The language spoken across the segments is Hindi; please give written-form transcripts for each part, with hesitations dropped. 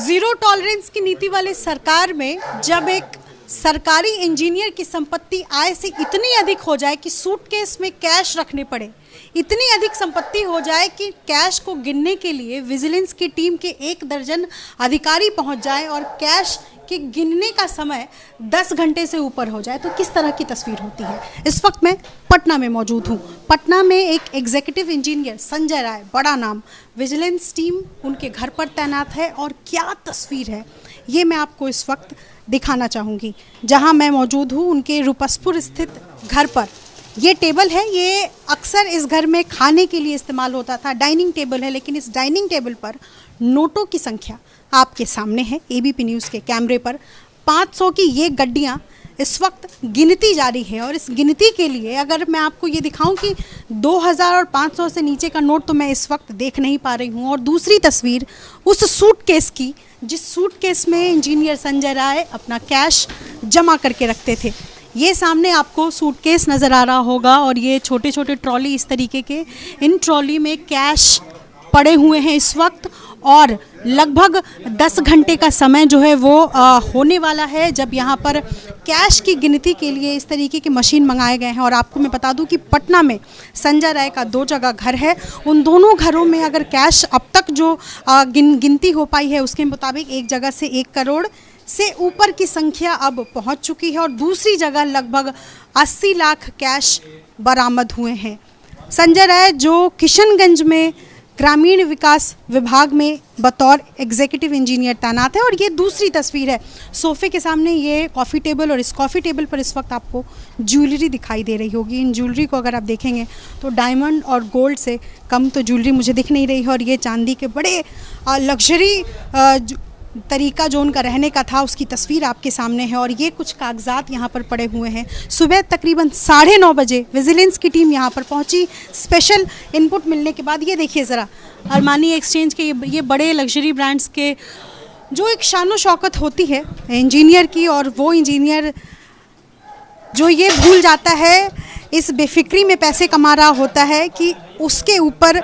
जीरो टॉलरेंस की नीति वाले सरकार में जब एक सरकारी इंजीनियर की संपत्ति आय से इतनी अधिक हो जाए कि सूटकेस में कैश रखने पड़े, इतनी अधिक संपत्ति हो जाए कि कैश को गिनने के लिए विजिलेंस की टीम के 1 दर्जन अधिकारी पहुंच जाए और कैश के गिनने का समय 10 घंटे से ऊपर हो जाए, तो किस तरह की तस्वीर होती है। इस वक्त मैं पटना में मौजूद हूँ। पटना में एक एग्जीक्यूटिव इंजीनियर संजय राय, बड़ा नाम, विजिलेंस टीम उनके घर पर तैनात है और क्या तस्वीर है ये मैं आपको इस वक्त दिखाना चाहूँगी। जहाँ मैं मौजूद हूँ उनके रूपसपुर स्थित घर पर, ये टेबल है, ये अक्सर इस घर में खाने के लिए इस्तेमाल होता था, डाइनिंग टेबल है, लेकिन इस डाइनिंग टेबल पर नोटों की संख्या आपके सामने है एबीपी न्यूज़ के कैमरे पर। 500 की ये गड्डियाँ इस वक्त गिनती जारी है और इस गिनती के लिए अगर मैं आपको ये दिखाऊं कि 2000 और 500 से नीचे का नोट तो मैं इस वक्त देख नहीं पा रही हूँ। और दूसरी तस्वीर उस सूटकेस की जिस सूटकेस में इंजीनियर संजय राय अपना कैश जमा करके रखते थे। ये सामने आपको सूटकेस नज़र आ रहा होगा और ये छोटे छोटे ट्रॉली इस तरीके के, इन ट्रॉली में कैश पड़े हुए हैं इस वक्त और लगभग 10 घंटे का समय जो है वो होने वाला है जब यहाँ पर कैश की गिनती के लिए इस तरीके के मशीन मंगाए गए हैं। और आपको मैं बता दूं कि पटना में संजय राय का 2 जगह घर है, उन दोनों घरों में अगर कैश अब तक जो गिनती हो पाई है उसके मुताबिक एक जगह से 1 करोड़ से ऊपर की संख्या अब पहुँच चुकी है और दूसरी जगह लगभग 80 लाख कैश बरामद हुए हैं। संजय राय जो किशनगंज में ग्रामीण विकास विभाग में बतौर एग्जीक्यूटिव इंजीनियर तैनात है। और ये दूसरी तस्वीर है, सोफ़े के सामने ये कॉफ़ी टेबल और इस कॉफ़ी टेबल पर इस वक्त आपको ज्वेलरी दिखाई दे रही होगी। इन ज्वेलरी को अगर आप देखेंगे तो डायमंड और गोल्ड से कम तो ज्वेलरी मुझे दिख नहीं रही है और ये चांदी के बड़े लग्जरी तरीका जो उनका रहने का था उसकी तस्वीर आपके सामने है। और ये कुछ कागजात यहाँ पर पड़े हुए हैं। सुबह तकरीबन 9:30 बजे विजिलेंस की टीम यहाँ पर पहुँची स्पेशल इनपुट मिलने के बाद। ये देखिए ज़रा, अरमानी एक्सचेंज के ये बड़े लग्जरी ब्रांड्स के जो एक शानो शौकत होती है इंजीनियर की, और वो इंजीनियर जो ये भूल जाता है, इस बेफिक्री में पैसे कमा रहा होता है कि उसके ऊपर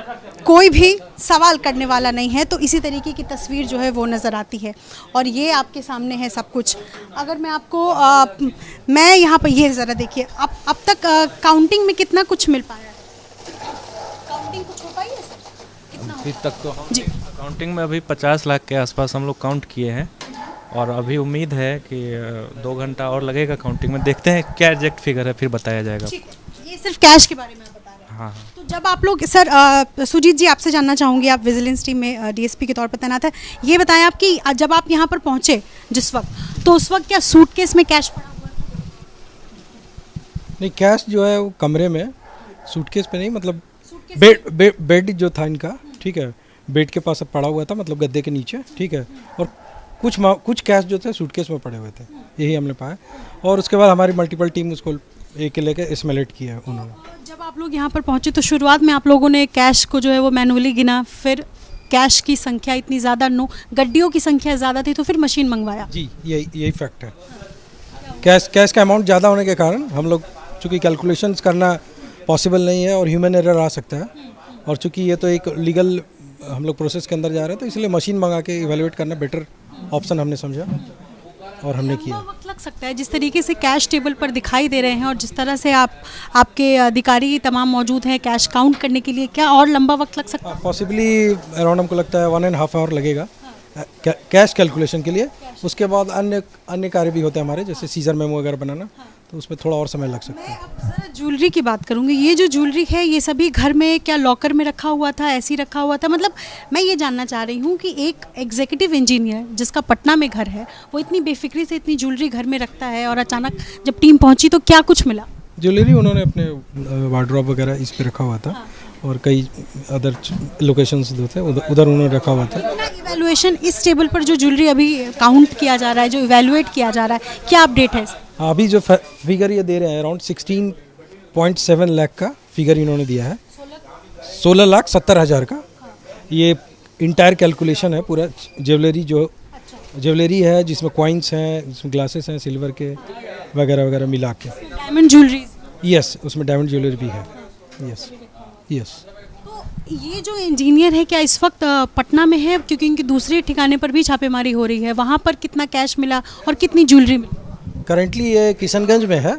कोई भी सवाल करने वाला नहीं है, तो इसी तरीके की तस्वीर जो है वो नज़र आती है। और ये आपके सामने है सब कुछ। अगर मैं आपको मैं यहाँ पर ये ज़रा देखिए, अब तक काउंटिंग में कितना कुछ मिल पाया है? काउंटिंग कुछ हो पाई है सर? कितना अभी तक तो जी काउंटिंग में अभी 50 लाख के आसपास हम लोग काउंट किए हैं और अभी उम्मीद है कि 2 घंटा और लगेगा काउंटिंग में। देखते हैं क्या एग्जैक्ट फिगर है, फिर बताया जाएगा। ये सिर्फ कैश के बारे में आप बता रहे हैं। हाँ। तो जब आप लोग सर सुजीत जी आपसे जानना चाहूँगी, आप विजिलेंस टीम में डीएसपी के तौर पर तैनात है, ये बताएं आप कि जब आप यहाँ पर पहुँचे जिस वक्त, तो उस वक्त क्या सूटकेस में कैश पड़ा हुआ था? नहीं, कैश जो है वो कमरे में, सूटकेस पे नहीं, मतलब बेड जो था इनका, ठीक है, बेड के पास अब पड़ा हुआ था, मतलब गद्दे के नीचे, ठीक है। और कुछ कैश जो थे सूटकेस में पड़े हुए थे, यही हमने पाया। और उसके बाद हमारी मल्टीपल टीम उसको एक लेके एस्मेलेट किया है उन्होंने। जब आप लोग यहाँ पर पहुँचे तो शुरुआत में आप लोगों ने कैश को जो है वो मैनुअली गिना, फिर कैश की संख्या इतनी ज़्यादा, गड्डियों की संख्या ज़्यादा थी तो फिर मशीन मंगवाया। जी, यही फैक्ट है। कैश का अमाउंट ज़्यादा होने के कारण हम लोग चूँकि कैलकुलेशंस करना पॉसिबल नहीं है और ह्यूमन एरर आ सकता है, और चूँकि ये तो एक लीगल हम लोग प्रोसेस के अंदर जा रहे हैं, तो इसलिए मशीन मंगा के इवेलुएट करना बेटर ऑप्शन हमने समझा और हमने किया। वक्त लग सकता है जिस तरीके से कैश टेबल पर दिखाई दे रहे हैं और जिस तरह से आपके अधिकारी तमाम मौजूद हैं कैश काउंट करने के लिए, क्या और लंबा वक्त लग सकता है? पॉसिबली अराउंड हमको लगता है 1.5 आवर लगेगा कैश कैलकुलेशन के लिए। उसके बाद अन्य कार्य भी होते हैं हमारे, जैसे सीजर मेमो वगैरह बनाना, तो उसमें थोड़ा और समय लग सकता है। मैं अब ज़रा ज्वेलरी की बात करूँगी। ये जो ज्वेलरी है ये सभी घर में क्या लॉकर में रखा हुआ था, ऐसे ही रखा हुआ था? मतलब मैं ये जानना चाह रही हूँ कि एक एग्जीक्यूटिव इंजीनियर जिसका पटना में घर है, वो इतनी बेफिक्री से इतनी ज्वेलरी घर में रखता है और अचानक जब टीम पहुँची तो क्या कुछ मिला? ज्वेलरी उन्होंने अपने वार्डरोब वगैरह इस पे रखा हुआ था, और कई अदर लोकेशंस जो थे उधर उन्होंने रखा हुआ था। इवैल्यूएशन इस टेबल पर जो ज्वेलरी अभी काउंट किया जा रहा है, जो इवैल्यूएट किया जा रहा है, क्या अपडेट है? अभी जो फिगर ये दे रहे हैं अराउंड 16.7 लाख का फिगर इन्होंने दिया है, 16,70,000 का। ये इंटायर कैलकुलेशन है पूरा ज्वेलरी है जिसमें कॉइन्स हैं, जिसमें ग्लासेस हैं सिल्वर के वगैरह वगैरह मिला के। Diamond jewellery? यस, उसमें डायमंड ज्वेलरी भी है। यस। तो ये जो इंजीनियर है क्या इस वक्त पटना में है, क्योंकि इनके दूसरे ठिकाने पर भी छापेमारी हो रही है, वहाँ पर कितना कैश मिला और कितनी ज्वेलरी मिली? करंटली ये किशनगंज में है,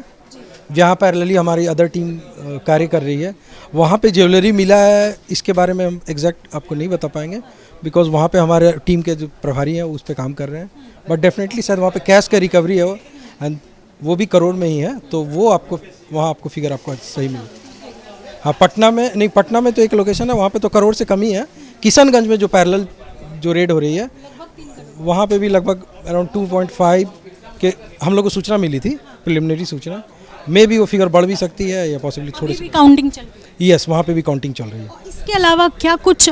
जहाँ पैरेलली हमारी अदर टीम कार्य कर रही है। वहाँ पे ज्वेलरी मिला है, इसके बारे में हम एग्जैक्ट आपको नहीं बता पाएंगे, बिकॉज वहाँ पे हमारे टीम के जो प्रभारी हैं उस पर काम कर रहे हैं। बट डेफिनेटली शायद वहाँ पे कैश का रिकवरी है एंड वो भी करोड़ में ही है, तो वो आपको वहाँ आपको फिगर आपको सही मिले। हाँ, पटना में नहीं, पटना में तो एक लोकेशन है, वहाँ पे तो करोड़ से कम ही है। किशनगंज में जो पैरेलल जो रेड हो रही है वहाँ पे भी लगभग अराउंड 2.5 के हम लोग को सूचना मिली थी, प्रिलिमिनरी सूचना। मे भी वो फिगर बढ़ भी सकती है या पॉसिबली थोड़ी सी काउंटिंग चल रही है। यस, वहाँ पे भी काउंटिंग चल रही है। इसके अलावा क्या कुछ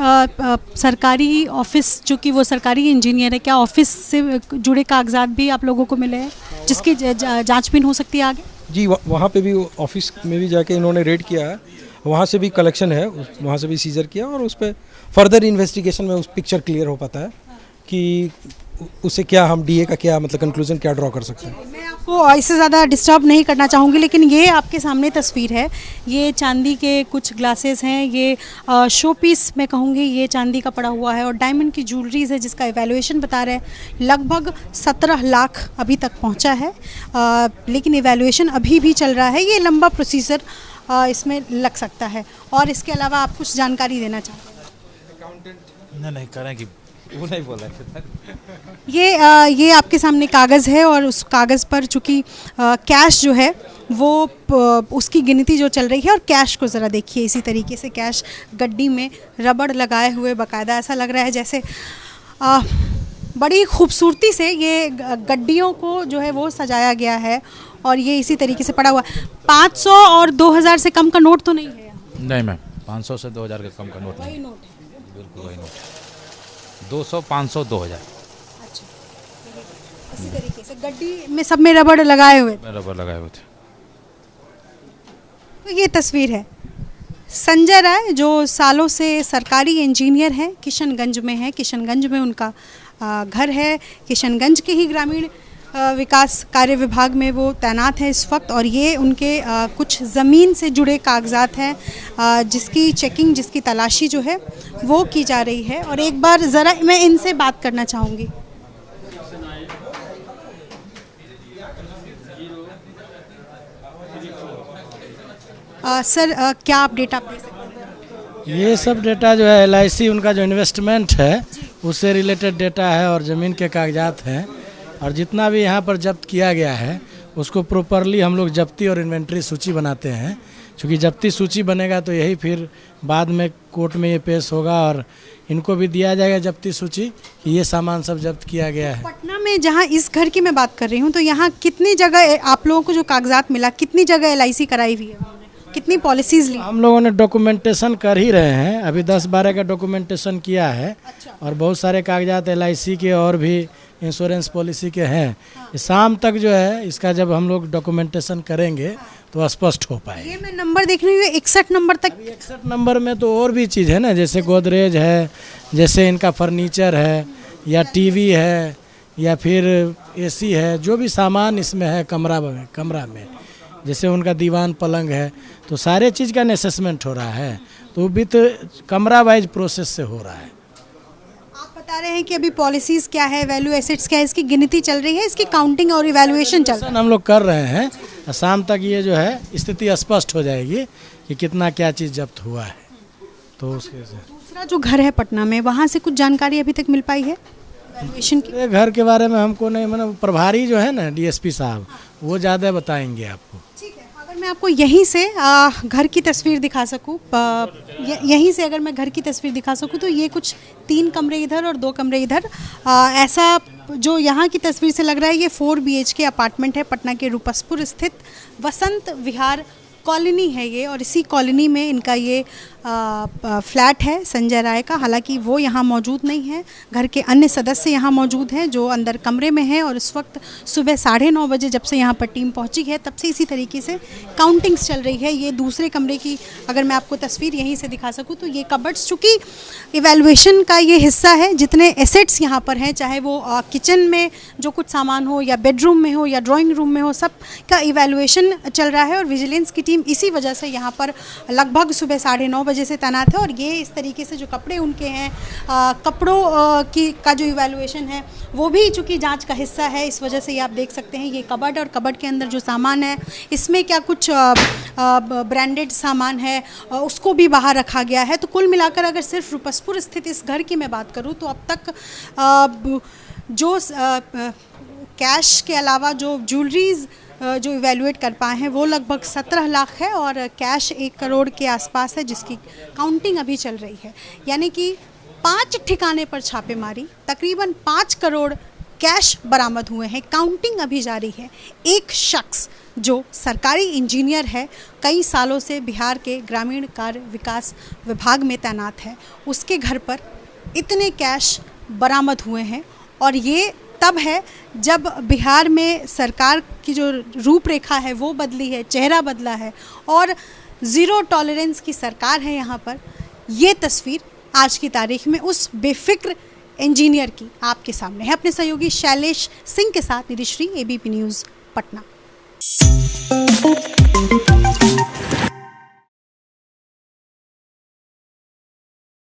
सरकारी ऑफिस, जो कि वो सरकारी इंजीनियर है, क्या ऑफिस से जुड़े कागजात भी आप लोगों को मिले हैं जिसकी जांचबीन हो सकती है आगे? जी, वहाँ पे भी ऑफिस में भी जाके इन्होंने रेड किया है, वहाँ से भी कलेक्शन है, वहाँ से भी सीजर किया और उस पर फर्दर इन्वेस्टिगेशन में उस पिक्चर क्लियर हो पाता है कि उससे क्या हम डीए का क्या मतलब कंक्लूजन क्या ड्रॉ कर सकते हैं। मैं आपको इससे ज़्यादा डिस्टर्ब नहीं करना चाहूँगी, लेकिन ये आपके सामने तस्वीर है, ये चांदी के कुछ ग्लासेस हैं, ये शो पीस मैं कहूँगी, ये चांदी का पड़ा हुआ है और डायमंड की ज्वेलरीज है जिसका इवैल्यूएशन बता रहे हैं लगभग 17 लाख अभी तक पहुँचा है, लेकिन इवैल्यूएशन अभी भी चल रहा है। ये लंबा प्रोसीजर इसमें लग सकता है। और इसके अलावा आप कुछ जानकारी देना चाहते हैं? नहीं करें कि वो नहीं बोला ये आपके सामने कागज़ है और उस कागज़ पर चूँकि कैश जो है वो उसकी गिनती जो चल रही है, और कैश को ज़रा देखिए, इसी तरीके से कैश गड्डी में रबड़ लगाए हुए बाकायदा ऐसा लग रहा है जैसे बड़ी खूबसूरती से ये गड्डियों को जो है वो सजाया गया है और ये इसी तरीके से पड़ा हुआ। 500 और 2000 से कम का नोट तो नहीं है? नहीं मैम, 500 से 2000 के कम का नोट नहीं, बिल्कुल वही नोट, 200, 500, 2000। अच्छा, इसी तरीके से गड्डी में सब में रबड़ लगाए हुए, रबर लगाए हुए थे। तो ये तस्वीर है संजय राय, जो सालों से सरकारी इंजीनियर हैं, किशनगंज में है, किशनगंज में उनका घर है, किशनगंज के ही ग्रामीण विकास कार्य विभाग में वो तैनात है इस वक्त, और ये उनके कुछ ज़मीन से जुड़े कागजात हैं जिसकी चेकिंग, जिसकी तलाशी जो है वो की जा रही है। और एक बार ज़रा मैं इनसे बात करना चाहूँगी। सर, क्या आप डेटा दे सकते हैं? ये सब डेटा जो है LIC उनका जो इन्वेस्टमेंट है उससे रिलेटेड डेटा है और ज़मीन के कागजात हैं, और जितना भी यहाँ पर जब्त किया गया है उसको प्रॉपरली हम लोग जब्ती और इन्वेंट्री सूची बनाते हैं। क्योंकि जब्ती सूची बनेगा तो यही फिर बाद में कोर्ट में ये पेश होगा और इनको भी दिया जाएगा जब्ती सूची कि ये सामान सब जब्त किया गया है। पटना में जहाँ इस घर की मैं बात कर रही हूँ, तो यहाँ कितनी जगह आप लोगों को जो कागजात मिला, कितनी जगह LIC कराई हुई है, कितनी पॉलिसीज ली? हम लोगों ने डॉक्यूमेंटेशन कर ही रहे हैं, अभी 10-12 का डॉक्यूमेंटेशन किया है। अच्छा। और बहुत सारे कागजात LIC के और भी इंश्योरेंस पॉलिसी के हैं। शाम तक जो है इसका जब हम लोग डॉक्यूमेंटेशन करेंगे तो स्पष्ट हो पाएगा। ये मैं नंबर देख रही हूँ 61 नंबर तक। 61 नंबर में तो और भी चीज़ है ना, जैसे गोदरेज है, जैसे इनका फर्नीचर है, या टीवी है, या फिर AC है, जो भी सामान इसमें है कमरा में जैसे उनका दीवान पलंग है, तो सारे चीज़ का असेसमेंट हो रहा है, तो भी तो कमरा वाइज प्रोसेस से हो रहा है। आप बता रहे हैं कि अभी पॉलिसीज क्या है, वैल्यू एसेट्स क्या है, इसकी गिनती चल रही है, इसकी काउंटिंग और इवैल्यूएशन चल रहा है। हम लोग कर रहे हैं, शाम तक ये जो है स्थिति स्पष्ट हो जाएगी कि कितना क्या चीज़ जब्त हुआ है। तो उसके से दूसरा जो घर है पटना में, वहाँ से कुछ जानकारी अभी तक मिल पाई है इवैल्यूएशन की? घर के बारे में हमको नहीं, मतलब प्रभारी जो है ना DSP साहब, वो ज़्यादा बताएंगे आपको। ठीक है, अगर मैं आपको यहीं से घर की तस्वीर दिखा सकूं, यहीं से अगर मैं घर की तस्वीर दिखा सकूं, तो ये कुछ 3 कमरे इधर और 2 कमरे इधर, ऐसा जो यहाँ की तस्वीर से लग रहा है ये 4 BHK अपार्टमेंट है। पटना के रूपसपुर स्थित वसंत विहार कॉलोनी है ये, और इसी कॉलोनी में इनका ये फ्लैट है संजय राय का। हालांकि वो यहाँ मौजूद नहीं है, घर के अन्य सदस्य यहाँ मौजूद हैं जो अंदर कमरे में हैं, और इस वक्त सुबह 9:30 बजे जब से यहाँ पर टीम पहुँची है तब से इसी तरीके से काउंटिंग्स चल रही है। ये दूसरे कमरे की अगर मैं आपको तस्वीर यहीं से दिखा सकूँ, तो ये कबर्ड्स चूँकि इवैल्यूएशन का ये हिस्सा है, जितने एसेट्स यहाँ पर हैं, चाहे वो किचन में जो कुछ सामान हो, या बेडरूम में हो, या ड्राइंग रूम में हो, सब का इवैल्यूएशन चल रहा है। और विजिलेंस की टीम इसी वजह से यहाँ पर लगभग सुबह 9:30 बजे वजह से तैनात है। और ये इस तरीके से जो कपड़े उनके हैं, कपड़ों का जो इवैल्यूएशन है वो भी चूँकि जांच का हिस्सा है, इस वजह से ये आप देख सकते हैं ये कबर्ड, और कबर्ड के अंदर जो सामान है इसमें क्या कुछ ब्रांडेड सामान है उसको भी बाहर रखा गया है। तो कुल मिलाकर अगर सिर्फ रुपसपुर स्थित इस घर की मैं बात करूँ तो अब तक जो कैश के अलावा जो ज्वेलरीज जो इवैल्यूएट कर पाए हैं वो लगभग 17 लाख है, और कैश 1 करोड़ के आसपास है जिसकी काउंटिंग अभी चल रही है। यानी कि 5 ठिकाने पर छापेमारी, तकरीबन 5 करोड़ कैश बरामद हुए हैं, काउंटिंग अभी जारी है। एक शख्स जो सरकारी इंजीनियर है, कई सालों से बिहार के ग्रामीण कार्य विकास विभाग में तैनात है, उसके घर पर इतने कैश बरामद हुए हैं। और ये तब है जब बिहार में सरकार की जो रूपरेखा है वो बदली है, चेहरा बदला है और ज़ीरो टॉलरेंस की सरकार है यहाँ पर। ये तस्वीर आज की तारीख में उस बेफिक्र इंजीनियर की आपके सामने है। अपने सहयोगी शैलेश सिंह के साथ निधिश्री, ABP न्यूज़, पटना।